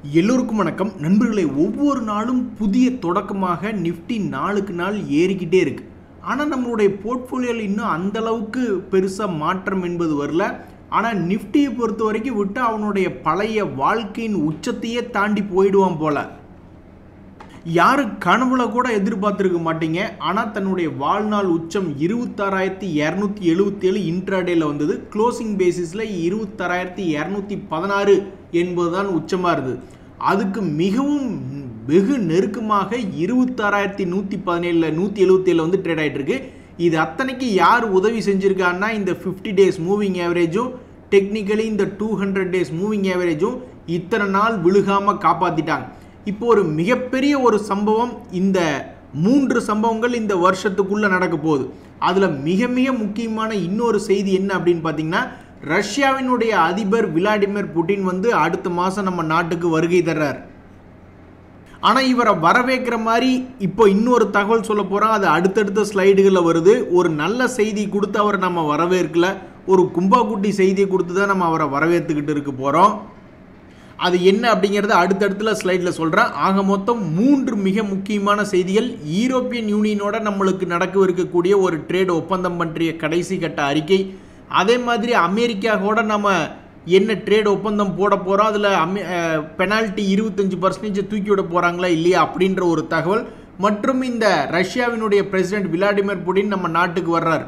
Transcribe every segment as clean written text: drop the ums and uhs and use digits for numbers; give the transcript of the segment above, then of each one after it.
எல்லோருக்கும் வணக்கம் நண்பர்களே. ஒவ்வொரு நாளும் புதிய தொடக்கமாக நிஃப்டி நாளுக்கு நாள் ஏறிக்கிட்டே இருக்கு. ஆனால் நம்மளுடைய போர்ட்ஃபோலியோவில் இன்னும் அந்த அளவுக்கு பெருசாக மாற்றம் என்பது வரல. ஆனால் நிஃப்டியை பொறுத்த வரைக்கும் விட்டு அவனுடைய பழைய வாழ்க்கையின் உச்சத்தையே தாண்டி போயிடுவான் போல. யாரும் கனவுல கூட எதிர்பார்த்துருக்க மாட்டீங்க. ஆனால் தன்னுடைய வாழ்நாள் உச்சம் 26,277 இன்ட்ராடேல வந்தது. க்ளோசிங் பேசிஸில் 26,216 என்பதுதான் உச்சமாக இருந்தது. அதுக்கு மிகவும் வெகு நெருக்கமாக 26,117 177 வந்து ட்ரேட் ஆகிட்டு இருக்கு. இது அத்தனைக்கு யார் உதவி செஞ்சுருக்காங்கன்னா இந்த 50 டேஸ் மூவிங் ஆவரேஜும் டெக்னிக்கலி இந்த 200 டேஸ் மூவிங் ஆவரேஜும் இத்தனை நாள் விழுகாமல் காப்பாற்றிட்டாங்க. இப்போ ஒரு மிகப்பெரிய ஒரு சம்பவம், இந்த 3 சம்பவங்கள் இந்த வருஷத்துக்குள்ளே நடக்க போகுது. அதில் மிக மிக முக்கியமான இன்னொரு செய்தி என்ன அப்படின்னு பார்த்தீங்கன்னா, ரஷ்யாவினுடைய அதிபர் விளாடிமிர் புட்டின் வந்து அடுத்த மாதம் நம்ம நாட்டுக்கு வருகை தர்றார். ஆனால் இவரை வரவேற்கிற மாதிரி இப்போ இன்னொரு தகவல் சொல்ல போகிறோம். அது அடுத்தடுத்த ஸ்லைடுகளில் வருது. ஒரு நல்ல செய்தி கொடுத்து அவரை நம்ம வரவேற்கல, ஒரு கும்பாக்குட்டி செய்தியை கொடுத்து தான் நம்ம அவரை வரவேற்றுக்கிட்டு இருக்க போகிறோம். அது என்ன அப்படிங்கிறத அடுத்தடுத்துல ஸ்லைடில் சொல்கிறேன். ஆக மொத்தம் 3 மிக முக்கியமான செய்திகள். யூரோப்பியன் யூனியனோட நம்மளுக்கு நடக்க இருக்கக்கூடிய ஒரு ட்ரேட் ஒப்பந்தம் பற்றிய கடைசி கட்ட அறிக்கை. அதே மாதிரி அமெரிக்காவோட நம்ம என்ன ட்ரேட் ஒப்பந்தம் போட போகிறோம், அதில் பெனால்ட்டி 25% தூக்கி விட போகிறாங்களா இல்லையா அப்படின்ற ஒரு தகவல். மற்றும் இந்த ரஷ்யாவினுடைய பிரசிடென்ட் விளாடிமிர் புட்டின் நம்ம நாட்டுக்கு வர்றார்.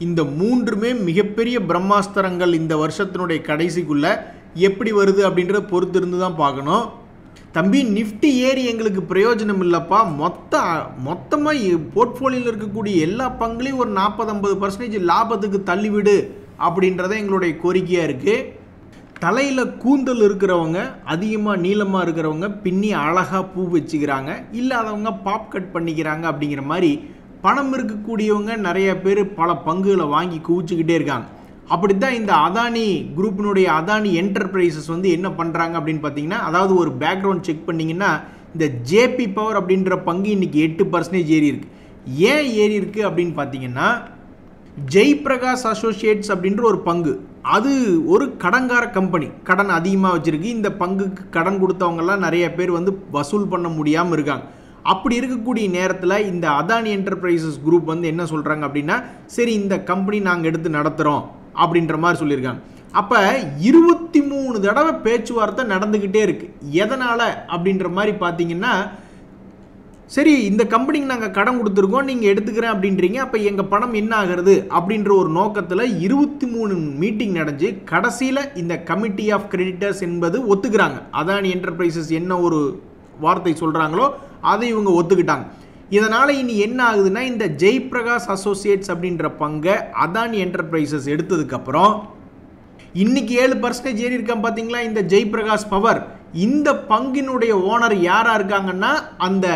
இந்த 3மே மிகப்பெரிய பிரம்மாஸ்திரங்கள். இந்த வருஷத்தினுடைய கடைசிக்குள்ளே எப்படி வருது அப்படின்றத பொறுத்து இருந்து தான் பார்க்கணும். தம்பி, நிஃப்டி ஏறி எங்களுக்கு பிரயோஜனம் இல்லைப்பா, மொத்தமாக போர்ட்ஃபோலியோவில் இருக்கக்கூடிய எல்லா பங்குலையும் ஒரு 40-50% லாபத்துக்கு தள்ளிவிடு அப்படின்றத எங்களுடைய கோரிக்கையாக இருக்குது. தலையில் கூந்தல் இருக்கிறவங்க, அதிகமாக நீளமாக இருக்கிறவங்க பின்னி அழகாக பூ வச்சுக்கிறாங்க, இல்லாதவங்க பாப் கட் பண்ணிக்கிறாங்க. அப்படிங்கிற மாதிரி பணம் இருக்கக்கூடியவங்க நிறைய பேர் பல பங்குகளை வாங்கி குவிச்சுக்கிட்டே இருக்காங்க. அப்படி தான் இந்த அதானி குரூப்பினுடைய அதானி என்டர்பிரைசஸ் வந்து என்ன பண்ணுறாங்க அப்படின்னு பார்த்தீங்கன்னா, அதாவது ஒரு பேக்ரவுண்ட் செக் பண்ணிங்கன்னா இந்த ஜேபி பவர் அப்படின்ற பங்கு இன்றைக்கி 8% ஏறி இருக்குது. ஏன் ஏறி இருக்குது அப்படின்னு பார்த்தீங்கன்னா, ஜெய்பிரகாஷ் அசோசியேட்ஸ் அப்படின்ற ஒரு பங்கு, அது ஒரு கடன்கார கம்பெனி, கடன் அதிகமாக வச்சுருக்கு. இந்த பங்குக்கு கடன் கொடுத்தவங்கலாம் நிறைய பேர் வந்து வசூல் பண்ண முடியாமல் இருக்காங்க. அப்படி இருக்கக்கூடிய நேரத்தில் இந்த அதானி என்டர்பிரைசஸ் குரூப் வந்து என்ன சொல்கிறாங்க அப்படின்னா, சரி இந்த கம்பெனி நாங்கள் எடுத்து நடத்துகிறோம் அப்படின்ற மாதிரி சொல்லியிருக்காங்க. அப்போ 23 தடவை பேச்சுவார்த்தை நடந்துக்கிட்டே இருக்குது. எதனால் அப்படின்ற மாதிரி பார்த்தீங்கன்னா, சரி இந்த கம்பெனிக்கு நாங்கள் கடன் கொடுத்துருக்கோம், நீங்கள் எடுத்துக்கிறேன் அப்படின்றீங்க, அப்போ எங்கள் பணம் என்ன ஆகிறது அப்படின்ற ஒரு நோக்கத்தில் 23 மீட்டிங் நடந்து கடைசியில் இந்த கமிட்டி ஆஃப் கிரெடிட்டர்ஸ் என்பது ஒத்துக்கிறாங்க. அதானி என்டர்பிரைசஸ் என்ன ஒரு வார்த்தை சொல்கிறாங்களோ அதை இவங்க ஒத்துக்கிட்டாங்க. இதனால் இனி என்ன ஆகுதுன்னா, இந்த ஜெய்பிரகாஷ் அசோசியேட்ஸ் அப்படின்ற பங்கை அதானி என்டர்பிரைசஸ் எடுத்ததுக்கப்புறம் இன்னைக்கு 7% ஏறி இருக்கான் பார்த்தீங்களா இந்த ஜெய்பிரகாஷ் பவர். இந்த பங்கினுடைய ஓனர் யாராக இருக்காங்கன்னா, அந்த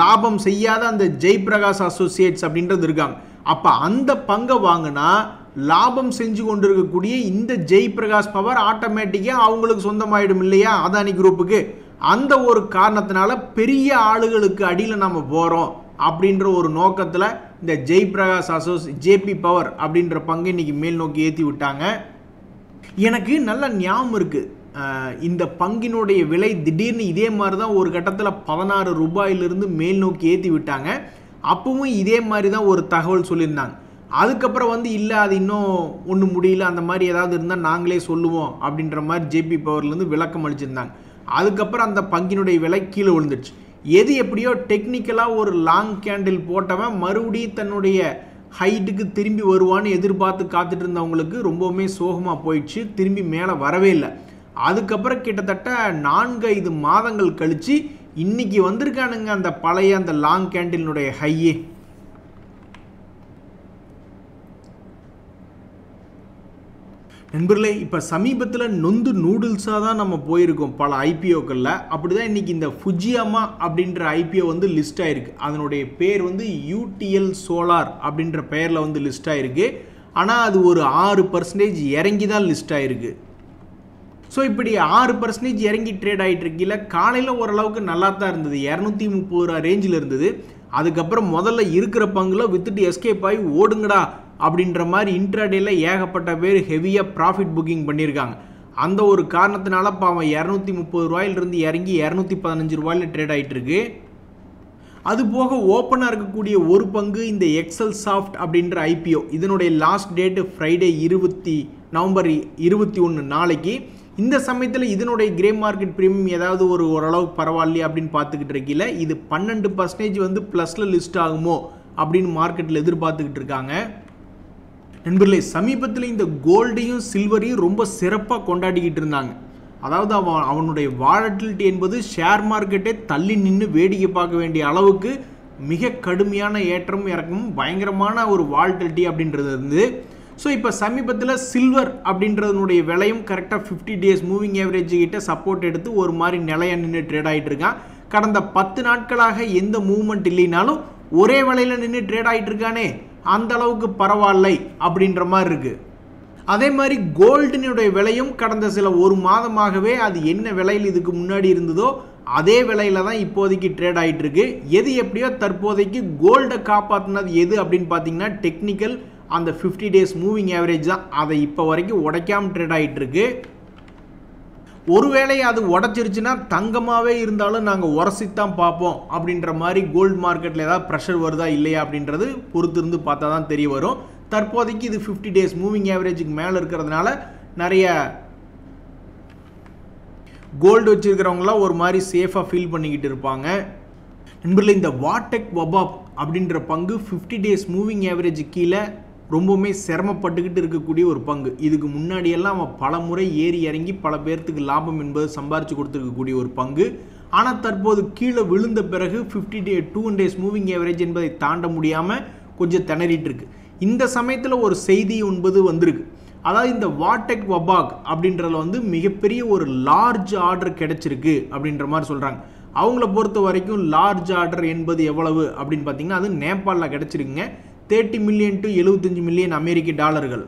லாபம் செய்யாத அந்த ஜெய்பிரகாஷ் அசோசியேட்ஸ் அப்படின்றது இருக்காங்க. அப்போ அந்த பங்கை வாங்கினா லாபம் செஞ்சு கொண்டு இருக்கக்கூடிய இந்த ஜெய்பிரகாஷ் பவர் ஆட்டோமேட்டிக்காக அவங்களுக்கு சொந்தமாயிடும் இல்லையா அதானி குரூப்புக்கு. அந்த ஒரு காரணத்தினால பெரிய ஆளுகளுக்கு அடியில் நம்ம போகிறோம் அப்படின்ற ஒரு நோக்கத்தில் இந்த ஜெய்பிரகாஷ் ஜேபி பவர் அப்படின்ற பங்கு இன்றைக்கி மேல் நோக்கி ஏற்றி விட்டாங்க. எனக்கு நல்ல ஞாபகம் இருக்குது, இந்த பங்கினுடைய விலை திடீர்னு இதே மாதிரி தான் ஒரு கட்டத்தில் 16 ரூபாயிலிருந்து மேல் நோக்கி ஏற்றி விட்டாங்க. அப்பவும் இதே மாதிரி தான் ஒரு தகவல் சொல்லியிருந்தாங்க. அதுக்கப்புறம் வந்து இல்லை அது இன்னும் ஒன்றும் முடியல, அந்த மாதிரி ஏதாவது இருந்தால் நாங்களே சொல்லுவோம் அப்படின்ற மாதிரி ஜேபி பவர்லேருந்து விளக்கம் அளிச்சிருந்தாங்க. அதுக்கப்புறம் அந்த பங்கினுடைய விலை கீழே விழுந்துடுச்சு. எது எப்படியோ டெக்னிக்கலாக ஒரு லாங் கேண்டில் போட்டவன் மறுபடியும் தன்னுடைய ஹைட்டுக்கு திரும்பி வருவான்னு எதிர்பார்த்து காத்துட்டு இருந்தவங்களுக்கு ரொம்பவுமே சோகமாக போயிடுச்சு, திரும்பி மேலே வரவே இல்லை. அதுக்கப்புறம் கிட்டத்தட்ட 4-5 மாதங்கள் கழித்து இன்றைக்கி வந்திருக்கானுங்க அந்த பழைய அந்த லாங் கேண்டிலுடைய ஹையே. நண்பர்களே, இப்போ சமீபத்தில் நொந்து நூடுல்ஸாக தான் நம்ம போயிருக்கோம் பல ஐபிஓக்களில். அப்படி தான் இன்றைக்கி இந்த ஃபுஜியாமா அப்படின்ற ஐபிஓ வந்து லிஸ்ட் ஆகிருக்கு. அதனுடைய பேர் வந்து யூடிஎல் சோலார் அப்படின்ற பெயரில் வந்து லிஸ்ட் ஆகிருக்கு. ஆனால் அது ஒரு 6% இறங்கி தான் லிஸ்ட் ஆகிருக்கு. ஸோ இப்படி 6% இறங்கி ட்ரேட் ஆகிட்டு இருக்கையில் காலையில் ஓரளவுக்கு நல்லா தான் இருந்தது, 230 ரூபா ரேஞ்சில் இருந்தது. அதுக்கப்புறம் முதல்ல இருக்கிற பங்குல வித்துட்டு எஸ்கேப் ஆகி ஓடுங்கடா அப்படின்ற மாதிரி இன்ட்ராடேல ஏகப்பட்ட பேர் ஹெவியாக ப்ராஃபிட் புக்கிங் பண்ணியிருக்காங்க. அந்த ஒரு காரணத்தினால இப்போ அவன் 230 ரூபாயிலிருந்து இறங்கி 215 ரூபாயில் ட்ரேட் ஆகிட்டு இருக்கு. அது போக ஓப்பனாக இருக்கக்கூடிய ஒரு பங்கு இந்த எக்ஸல் சாஃப்ட் அப்படின்ற ஐபிஓ. இதனுடைய லாஸ்ட் டேட்டு ஃப்ரைடே நவம்பர் 21 நாளைக்கு. இந்த சமயத்தில் இதனுடைய கிரே மார்க்கெட் ப்ரீமியம் ஏதாவது ஓரளவுக்கு பரவாயில்லையா அப்படின்னு பார்த்துக்கிட்டு இருக்கீங்கள. இது 12% வந்து ப்ளஸில் லிஸ்ட் ஆகுமோ அப்படின்னு மார்க்கெட்டில் எதிர்பார்த்துக்கிட்டு இருக்காங்க. நண்பர்களே, சமீபத்தில் இந்த கோல்டையும் சில்வரையும் ரொம்ப சிறப்பாக கொண்டாடிக்கிட்டு இருந்தாங்க. அதாவது அவனுடைய வாலட்டிலிட்டி என்பது ஷேர் மார்க்கெட்டை தள்ளி நின்று வேடிக்கை பார்க்க வேண்டிய அளவுக்கு மிக கடுமையான ஏற்றம் இறக்கமும் பயங்கரமான ஒரு வாலட்டிலிட்டி அப்படின்றது இருந்தது. ஸோ இப்போ சமீபத்தில் சில்வர் அப்படின்றதுனுடைய விலையும் கரெக்டாக 50 days மூவிங் ஆவரேஜ் கிட்ட சப்போர்ட் எடுத்து ஒரு மாதிரி நிலையாக நின்று ட்ரேட் ஆகிட்டு இருக்கான். கடந்த 10 நாட்களாக எந்த மூவ்மெண்ட் இல்லைனாலும் ஒரே விலையில் நின்று ட்ரேட் ஆகிட்டு இருக்கானே, அந்த அளவுக்கு பரவாயில்லை அப்படின்ற மாதிரி இருக்குது. அதே மாதிரி கோல்டினுடைய விலையும் கடந்த ஒரு மாதமாகவே அது என்ன விலையில் இதுக்கு முன்னாடி இருந்ததோ அதே விலையில தான் இப்போதைக்கு ட்ரேட் ஆகிட்டு இருக்கு. எது எப்படியோ தற்போதைக்கு கோல்டை காப்பாற்றினது எது அப்படின்னு பார்த்தீங்கன்னா டெக்னிக்கல் அந்த 50 days மூவிங் ஆவரேஜ் தான். அதை இப்போ வரைக்கும் உடைக்காமல் ட்ரேட் ஆகிட்டு இருக்கு. ஒருவேளை அது உடச்சிருச்சுன்னா தங்கமாகவே இருந்தாலும் நாங்கள் உரசித்தான் பார்ப்போம் அப்படின்ற மாதிரி கோல்டு மார்க்கெட்டில் ஏதாவது ப்ரெஷர் வருதா இல்லையா அப்படின்றது பொறுத்திருந்து பார்த்தா தான் தெரிய வரும். தற்போதைக்கு இது 50 days மூவிங் ஆவரேஜுக்கு மேலே இருக்கிறதுனால நிறைய கோல்டு வச்சுருக்கிறவங்களாம் ஒரு மாதிரி சேஃபாக ஃபீல் பண்ணிக்கிட்டு இருப்பாங்க. நண்பர்களே, இந்த வாட்டெக் வபாப் அப்படின்ற பங்கு 50 days மூவிங் ஆவரேஜ் கீழே ரொம்பவுமே சிரமப்பட்டுக்கிட்டு இருக்கக்கூடிய ஒரு பங்கு. இதுக்கு முன்னாடியெல்லாம் அவன் பல முறை ஏறி இறங்கி பல பேர்த்துக்கு லாபம் என்பது சம்பாரித்து கொடுத்துருக்கக்கூடிய ஒரு பங்கு. ஆனால் தற்போது கீழே விழுந்த பிறகு 200 days மூவிங் ஆவரேஜ் என்பதை தாண்ட முடியாமல் கொஞ்சம் திணறிட்டு இருக்கு. இந்த சமயத்தில் ஒரு செய்தி என்பது வந்திருக்கு. அதாவது இந்த வாட்டெக் வபாக் அப்படின்றதுல வந்து மிகப்பெரிய ஒரு லார்ஜ் ஆர்டர் கிடைச்சிருக்கு அப்படின்ற மாதிரி சொல்கிறாங்க. அவங்கள பொறுத்த வரைக்கும் லார்ஜ் ஆர்டர் என்பது எவ்வளவு அப்படின்னு பார்த்தீங்கன்னா அது நேபாளில் கிடச்சிருக்குங்க. 30 million to 75 million அமெரிக்க டாலர்கள்.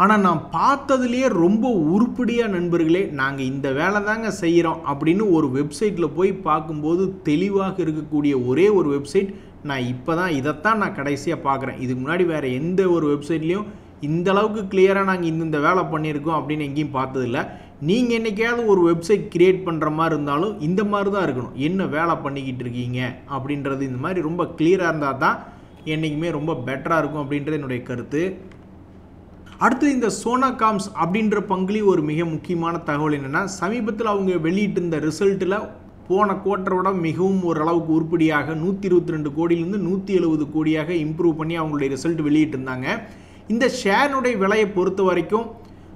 ஆனால் நான் பார்த்ததுலேயே ரொம்ப உருப்படியாக நண்பர்களே, நாங்கள் இந்த வேலை தாங்க செய்கிறோம் அப்படின்னு ஒரு வெப்சைட்டில் போய் பார்க்கும்போது தெளிவாக இருக்கக்கூடிய ஒரே ஒரு வெப்சைட் நான் இப்போ தான் இதைத்தான் நான் கடைசியாக பார்க்குறேன். இதுக்கு முன்னாடி வேறு எந்த ஒரு வெப்சைட்லேயும் இந்த அளவுக்கு கிளியராக நாங்கள் இந்த வேலை பண்ணியிருக்கோம் அப்படின்னு எங்கேயும் பார்த்ததில்ல. நீங்கள் என்றைக்காவது ஒரு வெப்சைட் கிரியேட் பண்ணுற மாதிரி இருந்தாலும் இந்த மாதிரி தான் இருக்கணும். என்ன வேலை பண்ணிக்கிட்டு இருக்கீங்க அப்படின்றது இந்த மாதிரி ரொம்ப கிளியராக இருந்தால் தான் என்றைக்குமே ரொம்ப பெட்டராக இருக்கும் அப்படின்றது என்னுடைய கருத்து. அடுத்து இந்த சோனாகாம்ஸ் அப்படின்ற பங்குலி ஒரு மிக முக்கியமான தகவல் என்னென்னா, சமீபத்தில் அவங்க வெளியிட்டிருந்த ரிசல்ட்டில் போன குவார்ட்டரோட மிகவும் ஓரளவுக்கு உருப்படியாக 122 கோடியிலிருந்து 170 கோடியாக இம்ப்ரூவ் பண்ணி அவங்களுடைய ரிசல்ட் வெளியிட்டிருந்தாங்க. இந்த ஷேருடைய விலையை பொறுத்த வரைக்கும்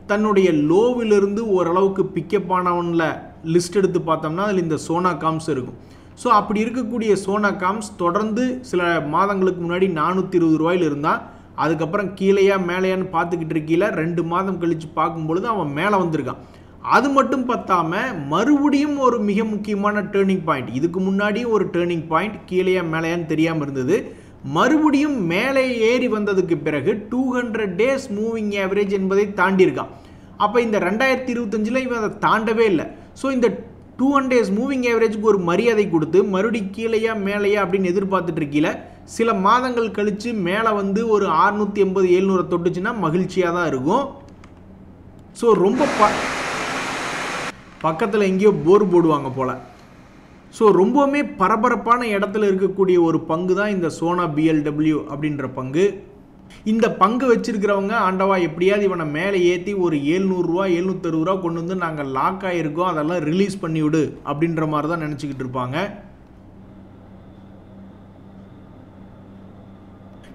தன்னுடைய லோவிலிருந்து ஓரளவுக்கு பிக்கப் ஆனவனில் லிஸ்ட் எடுத்து பார்த்தோம்னா அதில் இந்த சோனாகாம்ஸ் இருக்கும். ஸோ அப்படி இருக்கக்கூடிய சோனாகாம்ஸ் தொடர்ந்து சில மாதங்களுக்கு முன்னாடி 420 ரூபாயில் இருந்தால் அதுக்கப்புறம் கீழேயா மேலேயான்னு பார்த்துக்கிட்டு இருக்கீல 2 மாதம் கழித்து பார்க்கும்பொழுது அவன் மேலே வந்திருக்கான். அது மட்டும் பத்தாமல் மறுபடியும் ஒரு மிக முக்கியமான டேர்னிங் பாயிண்ட், இதுக்கு முன்னாடியும் ஒரு டேர்னிங் பாயிண்ட் கீழேயா மேலேயான்னு தெரியாமல் இருந்தது. மறுபடியும் மேலே ஏறி வந்ததுக்கு பிறகு 200 days மூவிங் ஆவரேஜ் என்பதை தாண்டியிருக்கான். அப்போ இந்த 2025 இவன் அதை தாண்டவே இல்லை. ஸோ இந்த 200 days மூவிங் ஆவரேஜுக்கு ஒரு மரியாதை கொடுத்து மறுபடியும் கீழேயா மேலேயா அப்படின்னு எதிர்பார்த்துட்டு இருக்கீல சில மாதங்கள் கழித்து மேலே வந்து ஒரு 680-700 தொட்டுச்சுன்னா மகிழ்ச்சியாக தான் இருக்கும். ஸோ ரொம்ப பக்கத்தில் எங்கேயோ போர் போடுவாங்க போல். ஸோ ரொம்பவுமே பரபரப்பான இடத்துல இருக்கக்கூடிய ஒரு பங்கு தான் இந்த சோனா பிஎல்டபிள்யூ அப்படின்ற பங்கு. இந்த பங்கு வச்சிருக்கிறவங்க ஆண்டவா எப்படியாவது இவனை மேலே ஏற்றி ஒரு 700 ரூபா 760 ரூபா கொண்டு வந்து நாங்கள் லாக் ஆகிருக்கோம் அதெல்லாம் ரிலீஸ் பண்ணிவிடு அப்படின்ற மாதிரி தான் நினச்சிக்கிட்டு இருப்பாங்க.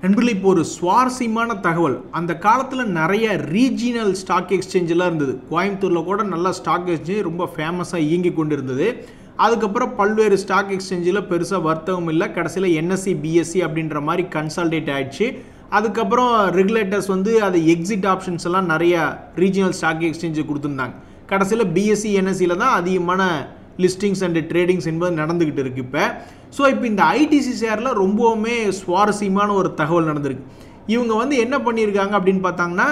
நண்பர்களே, இப்போ ஒரு சுவாரஸ்யமான தகவல். அந்த காலத்தில் நிறைய ரீஜினல் ஸ்டாக் எக்ஸ்சேஞ்செலாம் இருந்தது. கோயம்புத்தூரில் கூட நல்ல ஸ்டாக் எக்ஸ்சேஞ்ச் ரொம்ப ஃபேமஸாக இயங்கி கொண்டு இருந்தது. அதுக்கப்புறம் பல்வேறு ஸ்டாக் எக்ஸ்சேஞ்சில் பெருசாக வர்த்தகம் இல்லை. கடைசியில் என்எஸ்சி பிஎஸ்சி அப்படின்ற மாதிரி கன்சால்டேட் ஆகிடுச்சு. அதுக்கப்புறம் ரெகுலேட்டர்ஸ் வந்து அது எக்ஸிட் ஆப்ஷன்ஸ் எல்லாம் நிறைய ரீஜினல் ஸ்டாக் எக்ஸ்சேஞ்சு கொடுத்துருந்தாங்க. கடைசியில் பிஎஸ்சி என்எஸ்சியில் தான் அதிகமான லிஸ்டிங்ஸ் அண்ட் ட்ரேடிங்ஸ் என்பது நடந்துக்கிட்டு இருக்குது இப்போ. ஸோ இப்போ இந்த ஐடிசி ஷேரில் ரொம்பவுமே சுவாரஸ்யமான ஒரு தகவல் நடந்திருக்கு. இவங்க வந்து என்ன பண்ணியிருக்காங்க அப்படின்னு பார்த்தாங்கன்னா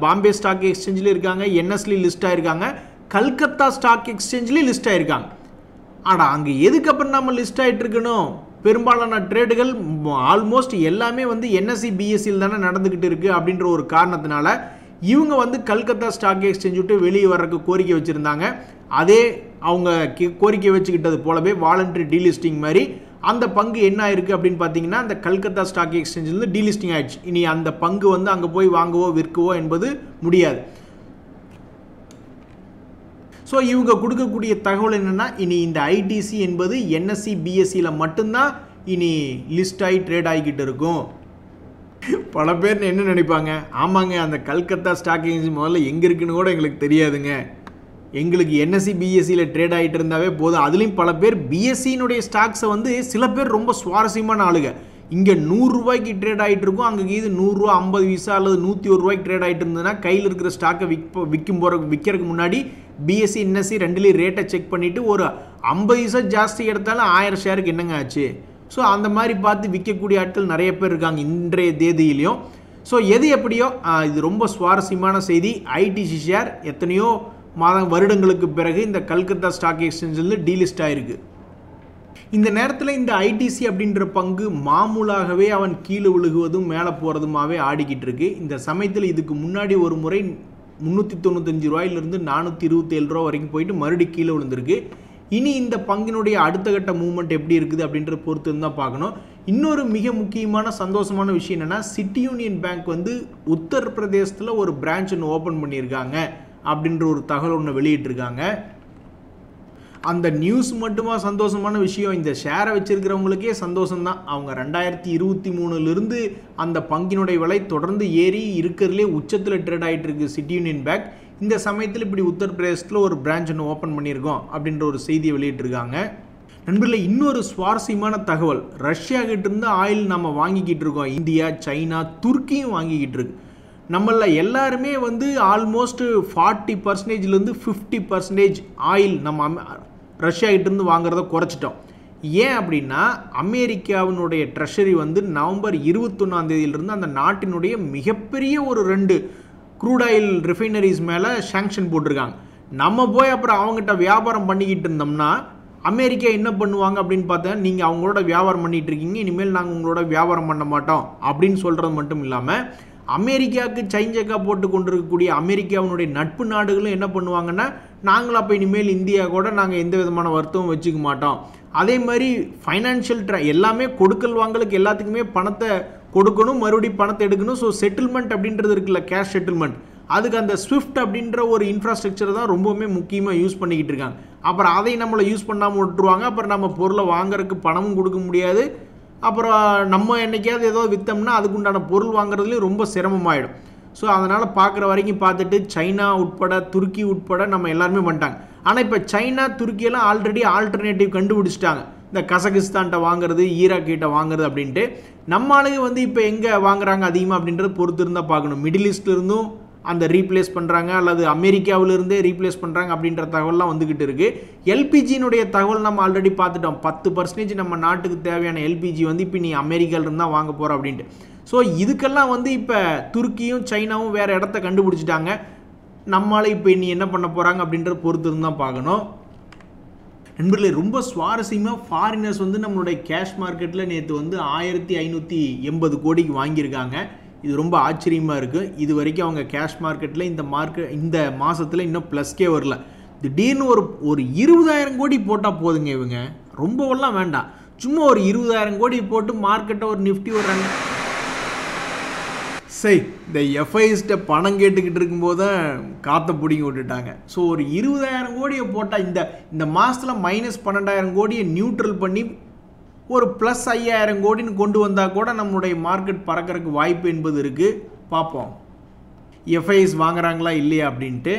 பாம்பே ஸ்டாக் எக்ஸ்சேஞ்சில் இருக்காங்க, என்எஸ்லேயும் லிஸ்ட் ஆகிருக்காங்க, கல்கத்தா ஸ்டாக் எக்ஸ்சேஞ்சிலையும் லிஸ்ட் ஆகிருக்காங்க. ஆனால் அங்கே எதுக்கப்புறம் நம்ம லிஸ்ட் ஆகிட்டு இருக்கணும்? பெரும்பாலான ட்ரேடுகள் ஆல்மோஸ்ட் எல்லாமே வந்து என்எஸ்சி பிஎஸ்சியில் தானே நடந்துக்கிட்டு இருக்குது. அப்படின்ற ஒரு காரணத்தினால இவங்க வந்து கல்கத்தா ஸ்டாக் எக்ஸ்சேஞ்ச் விட்டு வெளியே வர்றதுக்கு கோரிக்கை வச்சுருந்தாங்க. அதே அவங்க கோரிக்கை வச்சுக்கிட்டது போலவே வாலண்டரி டீலிஸ்டிங் மாதிரி அந்த பங்கு என்ன ஆயிருக்கு அப்படின்னு பார்த்தீங்கன்னா, அந்த கல்கத்தா ஸ்டாக் எக்ஸ்சேஞ்சிலேருந்து டீலிஸ்டிங் ஆயிடுச்சு. இனி அந்த பங்கு வந்து அங்கே போய் வாங்கவோ விற்கவோ என்பது முடியாது. ஸோ இவங்க கொடுக்கக்கூடிய தகவல் என்னென்னா, இனி இந்த ஐடிசி என்பது என்எஸ்சி பிஎஸ்சியில் மட்டும்தான் இனி லிஸ்ட் ஆகி ட்ரேட் ஆகிக்கிட்டு இருக்கும். பல பேர் என்ன நினைப்பாங்க, ஆமாங்க அந்த கல்கத்தா ஸ்டாக் எக்ஸ்சேஞ்ச் முதல்ல எங்கே இருக்குன்னு கூட எங்களுக்கு தெரியாதுங்க, எங்களுக்கு என்எஸ்சி பிஎஸ்சியில் ட்ரேட் ஆகிட்டு இருந்தாவே போதும். அதுலேயும் பல பேர் பிஎஸ்சியினுடைய ஸ்டாக்ஸை வந்து சில பேர் ரொம்ப சுவாரஸ்யமான ஆளுங்க, இங்கே 100 ரூபாய்க்கு ட்ரேட் ஆகிட்டு இருக்கும், அங்கே இது 100 ரூபா 50 பைசா அல்லது 101 ரூபாய்க்கு ட்ரேட் ஆகிட்டு இருந்ததுன்னா கையில் இருக்கிற ஸ்டாக்கை விற்கிறதுக்கு முன்னாடி பிஎஸ்சி என்எஸ்சி ரெண்டுலேயும் ரேட்டை செக் பண்ணிவிட்டு ஒரு 50 பைசா ஜாஸ்தி எடுத்தாலும் 1000 ஷேருக்கு என்னங்க ஆச்சு. ஸோ அந்த மாதிரி பார்த்து விற்கக்கூடிய ஆட்கள் நிறைய பேர் இருக்காங்க இன்றைய தேதியிலையும். ஸோ எது எப்படியோ இது ரொம்ப சுவாரஸ்யமான செய்தி. ஐடிசி ஷேர் எத்தனையோ வருடங்களுக்கு பிறகு இந்த கல்கத்தா ஸ்டாக் எக்ஸ்சேஞ்சில் டீலிஸ்ட் ஆயிருக்கு. இந்த நேரத்தில் இந்த ஐடிசி அப்படின்ற பங்கு மாமூலாகவே அவன் கீழே விழுகுவதும் மேலே போகிறதுமாவே ஆடிக்கிட்டு இருக்கு. இந்த சமயத்தில் இதுக்கு முன்னாடி ஒரு முறை 395 ரூபாயிலிருந்து 427 ரூபா வரைக்கும் போயிட்டு மறுபடியும் கீழே விழுந்திருக்கு. இனி இந்த பங்கினுடைய அடுத்த கட்ட மூவ்மெண்ட் எப்படி இருக்குது அப்படின்ற பொறுத்து தான் பார்க்கணும். இன்னொரு மிக முக்கியமான சந்தோஷமான விஷயம் என்னென்னா, சிட்டி யூனியன் பேங்க் வந்து உத்தரப்பிரதேசத்தில் ஒரு பிரான்ச் ஒன்று ஓப்பன் பண்ணியிருக்காங்க அப்படின்ற ஒரு தகவல் ஒன்று வெளியிட்டிருக்காங்க. அந்த நியூஸ் மட்டுமா சந்தோஷமான விஷயம், இந்த ஷேரை வச்சிருக்கிறவங்களுக்கே சந்தோஷம்தான். அவங்க 2023லிருந்து அந்த பங்கினுடைய விலை தொடர்ந்து ஏறி இருக்கிறதுலே உச்சத்தில் ட்ரேட் ஆகிட்டு இருக்கு சிட்டி யூனியன் பேங்க். இந்த சமயத்தில் இப்படி உத்தரப்பிரதேசத்தில் ஒரு பிரான்ச் ஒன்று ஓப்பன் பண்ணியிருக்கோம் அப்படின்ற ஒரு செய்தியை வெளியிட்டிருக்காங்க. நண்பர்களே, இன்னொரு சுவாரஸ்யமான தகவல், ரஷ்யா கிட்டேருந்து ஆயில் நம்ம வாங்கிக்கிட்டு இருக்கோம். இந்தியா, சைனா, துருக்கியும் வாங்கிக்கிட்டு இருக்கு. நம்மள எல்லாருமே வந்து ஆல்மோஸ்ட் 40%லேருந்து 50% ஆயில் நம்ம ரஷ்யா கிட்டேருந்து வாங்குறத குறைச்சிட்டோம். ஏன் அப்படின்னா, அமெரிக்காவினுடைய ட்ரெஷரி வந்து நவம்பர் 21ஆம் தேதியிலிருந்து அந்த நாட்டினுடைய மிகப்பெரிய ஒரு 2 க்ரூட் ஆயில் ரிஃபைனரிஸ் மேலே சாங்ஷன் போட்டிருக்காங்க. நம்ம போய் அப்புறம் அவங்ககிட்ட வியாபாரம் பண்ணிக்கிட்டு இருந்தோம்னா அமெரிக்கா என்ன பண்ணுவாங்க அப்படின்னு பார்த்தா, நீங்கள் அவங்களோட வியாபாரம் பண்ணிகிட்டு இருக்கீங்க, இனிமேல் நாங்கள் உங்களோட வியாபாரம் பண்ண மாட்டோம் அப்படின்னு சொல்கிறது மட்டும் இல்லாமல், அமெரிக்காவுக்கு சைஞ்சக்கா போட்டு கொண்டிருக்கக்கூடிய அமெரிக்காவினுடைய நட்பு நாடுகளும் என்ன பண்ணுவாங்கன்னா, நாங்களும் அப்போ இனிமேல் இந்தியா கூட நாங்கள் எந்த விதமான வர்த்தகம் வச்சுக்க மாட்டோம். அதே மாதிரி ஃபைனான்ஷியல் எல்லாமே கொடுக்கல் வாங்கலுக்கு எல்லாத்துக்குமே பணத்தை கொடுக்கணும், மறுபடியும் பணத்தை எடுக்கணும். ஸோ செட்டில்மெண்ட் அப்படின்றது இருக்குல்ல, கேஷ் செட்டில்மெண்ட், அதுக்கு அந்த ஸ்விஃப்ட் அப்படின்ற ஒரு இன்ஃப்ராஸ்ட்ரக்சர் தான் ரொம்பவுமே முக்கியமாக யூஸ் பண்ணிக்கிட்டு இருக்காங்க. அப்புறம் அதை நம்மளை யூஸ் பண்ணாமல் விட்டுருவாங்க. அப்புறம் நம்ம பொருளை வாங்குறதுக்கு பணமும் கொடுக்க முடியாது. அப்புறம் நம்ம என்றைக்காவது ஏதோ விற்றோம்னா அதுக்குண்டான பொருள் வாங்குறதுலேயும் ரொம்ப சிரமமாயிடும். ஸோ அதனால் பார்க்குற வரைக்கும் பார்த்துட்டு சைனா உட்பட துருக்கி உட்பட நம்ம எல்லாருமே பண்ணிட்டாங்க. ஆனால் இப்போ சைனா துருக்கியெல்லாம் ஆல்ரெடி ஆல்டர்னேட்டிவ் கண்டுபிடிச்சிட்டாங்க, இந்த கசகிஸ்தான்கிட்ட வாங்குறது, ஈராக் கிட்ட வாங்குறது அப்படின்ட்டு. நம்ம ஆளுங்க வந்து இப்போ எங்கே வாங்குறாங்க அதிகமாக அப்படின்றது பொறுத்து இருந்தால் பார்க்கணும். மிடில் ஈஸ்ட்லேருந்தும் அந்த ரீப்ளேஸ் பண்ணுறாங்க அல்லது அமெரிக்காவிலிருந்தே ரீப்ளேஸ் பண்ணுறாங்க அப்படின்ற தகவல்லாம் வந்துக்கிட்டு இருக்குது. எல்பிஜியினுடைய தகவல் நம்ம ஆல்ரெடி பார்த்துட்டோம். 10% நம்ம நாட்டுக்கு தேவையான எல்பிஜி வந்து இப்போ நீ அமெரிக்காவிலிருந்து தான் வாங்க போகிற அப்படின்ட்டு. ஸோ இதுக்கெல்லாம் வந்து இப்போ துருக்கியும் சைனாவும் வேறு இடத்த கண்டுபிடிச்சிட்டாங்க. நம்மளால இப்போ இனி என்ன பண்ண போகிறாங்க அப்படின்ற பொறுத்து இருந்தால் பார்க்கணும். நண்பர்களே, ரொம்ப சுவாரஸ்யமாக ஃபாரினர்ஸ் வந்து நம்மளுடைய கேஷ் மார்க்கெட்டில் நேற்று வந்து 1580 கோடிக்கு வாங்கியிருக்காங்க. இது ரொம்ப ஆச்சரியமாக இருக்குது. இது வரைக்கும் அவங்க கேஷ் மார்க்கெட்டில் இந்த மாதத்தில் இன்னும் ப்ளஸ்க்கே வரல. திடீர்னு ஒரு 20,000 கோடி போட்டால் போதுங்க. இவங்க ரொம்பவெல்லாம் வேண்டாம், சும்மா ஒரு 20,000 கோடி போட்டு மார்க்கெட்டை ஒரு நிஃப்டி ஒரு சரி, இந்த எஃப்ஐஸ்ட்டை பணம் கேட்டுக்கிட்டு இருக்கும்போது தான் காற்றை பிடிங்கி விட்டுட்டாங்க. ஸோ ஒரு 20,000 கோடியை போட்டால் இந்த மாதத்தில் -12,000 கோடியை நியூட்ரல் பண்ணி ஒரு +5,000 கோடின்னு கொண்டு வந்தால் கூட நம்மளுடைய மார்க்கெட் பறக்கிறதுக்கு வாய்ப்பு என்பது இருக்குது. பார்ப்போம் எஃப்ஐஎஸ் வாங்குறாங்களா இல்லையா அப்படின்ட்டு.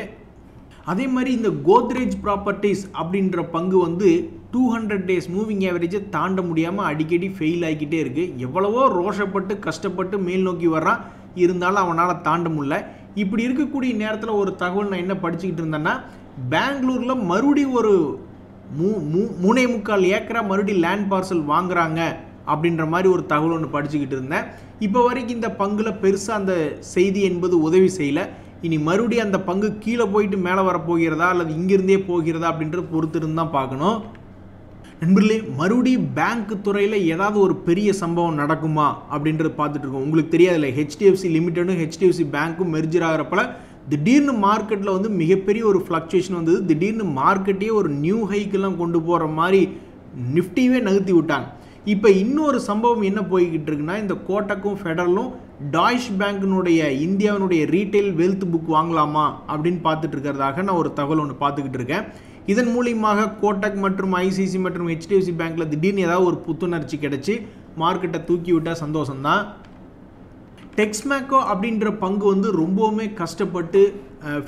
அதே மாதிரி இந்த கோத்ரேஜ் ப்ராப்பர்ட்டிஸ் அப்படின்ற பங்கு வந்து 200 டேஸ் மூவிங் ஆவரேஜை தாண்ட முடியாமல் அடிக்கடி ஃபெயில் ஆகிக்கிட்டே இருக்குது. எவ்வளவோ ரோஷப்பட்டு கஷ்டப்பட்டு மேல் நோக்கி வர்றான், இருந்தாலும் அவனால் தாண்ட முடியல. இப்படி இருக்கக்கூடிய நேரத்தில் ஒரு தகவல் நான் என்ன படிச்சுக்கிட்டு இருந்தேன்னா, பெங்களூரில் மறுபடியும் ஒரு 3.25 ஏக்கரா மறுபடியும் லேண்ட் பார்சல் வாங்குறாங்க அப்படின்ற மாதிரி ஒரு தகவல் ஒன்று படிச்சுக்கிட்டு இருந்தேன். இப்போ வரைக்கும் இந்த பங்கில் பெருசாக அந்த செய்தி என்பது உதவி செய்யலை. இனி மறுபடியும் அந்த பங்கு கீழே போயிட்டு மேலே வரப்போகிறதா அல்லது இங்கிருந்தே போகிறதா அப்படின்றது பொறுத்திருந்து தான் பார்க்கணும். நண்பர்களே, மறுபடியும் பேங்க் துறையில் ஏதாவது ஒரு பெரிய சம்பவம் நடக்குமா அப்படின்றது பார்த்துட்டு இருக்கோம். உங்களுக்கு தெரியாதுல்ல, ஹெச்டிஎஃப்சி லிமிட்டடும் ஹெச்டிஎஃப்சி பேங்க்கும் மெர்ஜர் ஆகிறப்பல திடீர்னு மார்க்கெட்டில் வந்து மிகப்பெரிய ஒரு ஃப்ளக்சுவேஷன் வந்தது. திடீர்னு மார்க்கெட்டையே ஒரு நியூ ஹைக்கெல்லாம் கொண்டு போகிற மாதிரி நிஃப்டியே நகர்த்தி விட்டாங்க. இப்போ இன்னொரு சம்பவம் என்ன போய்கிட்டு இருக்குன்னா, இந்த கோட்டக்கும் ஃபெடரலும் டாய்ஷ் பேங்கினுடைய இந்தியாவினுடைய ரீட்டைல் வெல்த் புக் வாங்கலாமா அப்படின்னு பார்த்துட்டு இருக்கிறதாக நான் ஒரு தகவல் ஒன்று பார்த்துக்கிட்டு இருக்கேன். இதன் மூலியமாக கோட்டக் மற்றும் ஐசிசி மற்றும் ஹெச்டிஎஃப்சி பேங்க்கில் திடீர்னு ஏதாவது ஒரு புத்துணர்ச்சி கிடைச்சி மார்க்கெட்டை தூக்கி விட்டால் சந்தோஷம்தான். டெக்ஸ்மேக்கோ அப்படின்ற பங்கு வந்து ரொம்பவுமே கஷ்டப்பட்டு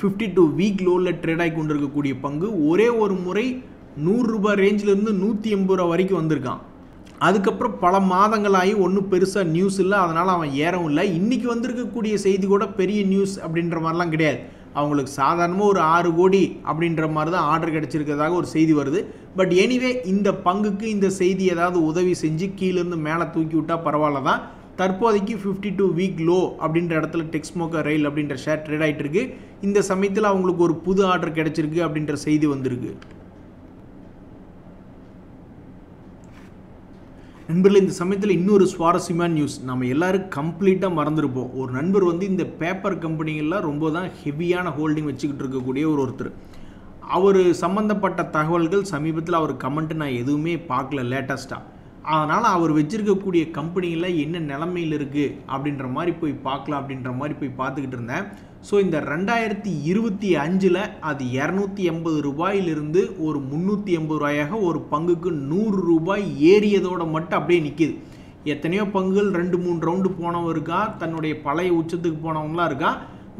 52 வீக் லோவில் ட்ரேட் ஆகி கொண்டு இருக்கக்கூடிய பங்கு ஒரே ஒரு முறை ₹100 ரேஞ்சிலேருந்து ₹180 வரைக்கும் வந்திருக்கான். அதுக்கப்புறம் பல மாதங்களாகி ஒன்றும் பெருசாக நியூஸ் இல்லை, அதனால் அவன் ஏறவும் இல்லை. இன்றைக்கி வந்திருக்கக்கூடிய செய்தி கூட பெரிய நியூஸ் அப்படின்ற மாதிரிலாம் கிடையாது. அவங்களுக்கு சாதாரணமாக ஒரு 6 கோடி அப்படின்ற மாதிரி தான் ஆர்டர் கிடச்சிருக்கிறதாக ஒரு செய்தி வருது. பட் எனிவே இந்த பங்குக்கு இந்த செய்தி ஏதாவது உதவி செஞ்சு கீழேருந்து மேலே தூக்கி விட்டால் பரவாயில்ல தான். தற்போதைக்கு 52 வீக் லோ அப்படின்ற இடத்துல டெக்ஸ்மோக்கோ ரயில் அப்படின்ற ஷேர் ட்ரேட் ஆகிட்டு இருக்கு. இந்த சமயத்தில் அவங்களுக்கு ஒரு புது ஆர்டர் கிடச்சிருக்கு அப்படின்ற செய்தி வந்திருக்கு. நண்பர்கள், இந்த சமயத்தில் இன்னொரு சுவாரஸ்யமான நியூஸ் நம்ம எல்லோரும் கம்ப்ளீட்டாக மறந்துருப்போம். ஒரு நண்பர் வந்து இந்த பேப்பர் கம்பெனிகளில் ரொம்ப தான் ஹெவியான ஹோல்டிங் வச்சுக்கிட்டு இருக்கக்கூடிய ஒருத்தர். அவர் சம்மந்தப்பட்ட தகவல்கள் சமீபத்தில் அவர் கமெண்ட் நான் எதுவுமே பார்க்கல லேட்டஸ்ட்டாக. அதனால் அவர் வச்சுருக்கக்கூடிய கம்பெனியில் என்ன நிலைமையில் இருக்குது அப்படின்ற மாதிரி போய் பார்க்கலாம் அப்படின்ற மாதிரி போய் பார்த்துக்கிட்டு இருந்தேன். ஸோ இந்த 2025 அது ₹280 ஒரு ₹380 ஒரு பங்குக்கு ₹100 ஏறியதோட மட்டும் அப்படியே நிற்கிது. எத்தனையோ பங்குகள் 2-3 ரவுண்டு போனவங்க இருக்கா, தன்னுடைய பழைய உச்சத்துக்கு போனவங்களாம் இருக்கா.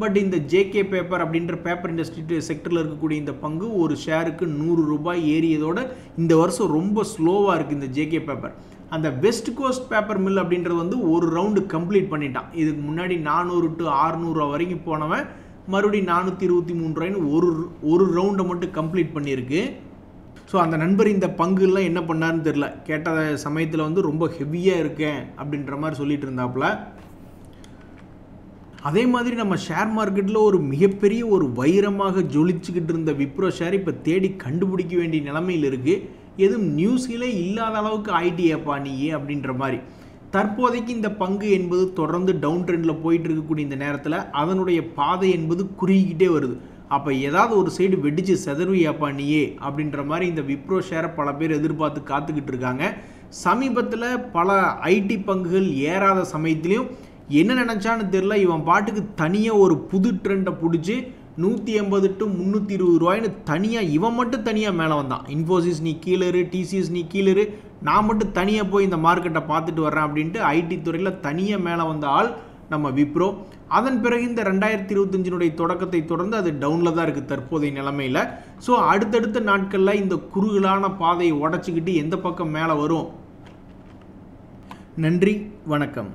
பட் இந்த ஜேகே பேப்பர் அப்படின்ற பேப்பர் இண்டஸ்ட்ரி செக்டரில் இருக்கக்கூடிய இந்த பங்கு ஒரு ஷேருக்கு ₹100 ஏறியதோட இந்த வருஷம் ரொம்ப ஸ்லோவாக இருக்குது இந்த ஜேகே பேப்பர். அந்த வெஸ்ட் கோஸ்ட் பேப்பர் மில் அப்படின்றது வந்து ஒரு ரவுண்டு கம்ப்ளீட் பண்ணிட்டான். இதுக்கு முன்னாடி 400 to 600 வரைக்கும் போனவன் மறுபடியும் 423 ஒரு ரவுண்டை மட்டும் கம்ப்ளீட் பண்ணியிருக்கு. ஸோ அந்த நண்பர் இந்த பங்குலாம் என்ன பண்ணாருன்னு தெரில. கேட்ட சமயத்தில் வந்து ரொம்ப ஹெவியாக இருக்கேன் அப்படின்ற மாதிரி சொல்லிட்டு இருந்தாப்புல. அதே மாதிரி நம்ம ஷேர் மார்க்கெட்டில் ஒரு மிகப்பெரிய ஒரு வைரமாக ஜொலிச்சுக்கிட்டு இருந்த விப்ரோ ஷேர் இப்போ தேடி கண்டுபிடிக்க வேண்டிய நிலைமையில் இருக்குது. எதுவும் நியூஸ்களே இல்லாத அளவுக்கு ஐடியாப்பா நீயே அப்படின்ற மாதிரி. தற்போதைக்கு இந்த பங்கு என்பது தொடர்ந்து டவுன் ட்ரெண்டில் போயிட்டு இருக்கக்கூடிய இந்த நேரத்தில் அதனுடைய பாதை என்பது குறுகிக்கிட்டே வருது. அப்போ ஏதாவது ஒரு சைடு வெடிச்சு செதறுவியாப்பா நீயே அப்படின்ற மாதிரி இந்த விப்ரோ ஷேரை பல பேர் எதிர்பார்த்து காத்துக்கிட்டு இருக்காங்க. சமீபத்தில் பல ஐடி பங்குகள் ஏறாத சமயத்துலேயும் என்ன நினச்சான்னு தெரில, இவன் பாட்டுக்கு தனியாக ஒரு புது ட்ரெண்டை பிடிச்சி 180 to 320 தனியாக இவன் மட்டும் தனியாக மேலே வந்தான். இன்ஃபோசிஸ் நீ கீழரு, டிசிஎஸ் நீ கீழரு, நான் மட்டும் தனியாக போய் இந்த மார்க்கெட்டை பார்த்துட்டு வர்றேன் அப்படின்ட்டு ஐடி துறையில் தனியாக மேலே வந்த ஆள் நம்ம விப்ரோ. அதன் பிறகு இந்த 2025 தொடக்கத்தை தொடர்ந்து அது டவுனில் தான் இருக்குது தற்போதைய நிலைமையில். ஸோ அடுத்தடுத்த நாட்களில் இந்த குறுகலான பாதையை உடச்சிக்கிட்டு எந்த பக்கம் மேலே வரும். நன்றி, வணக்கம்.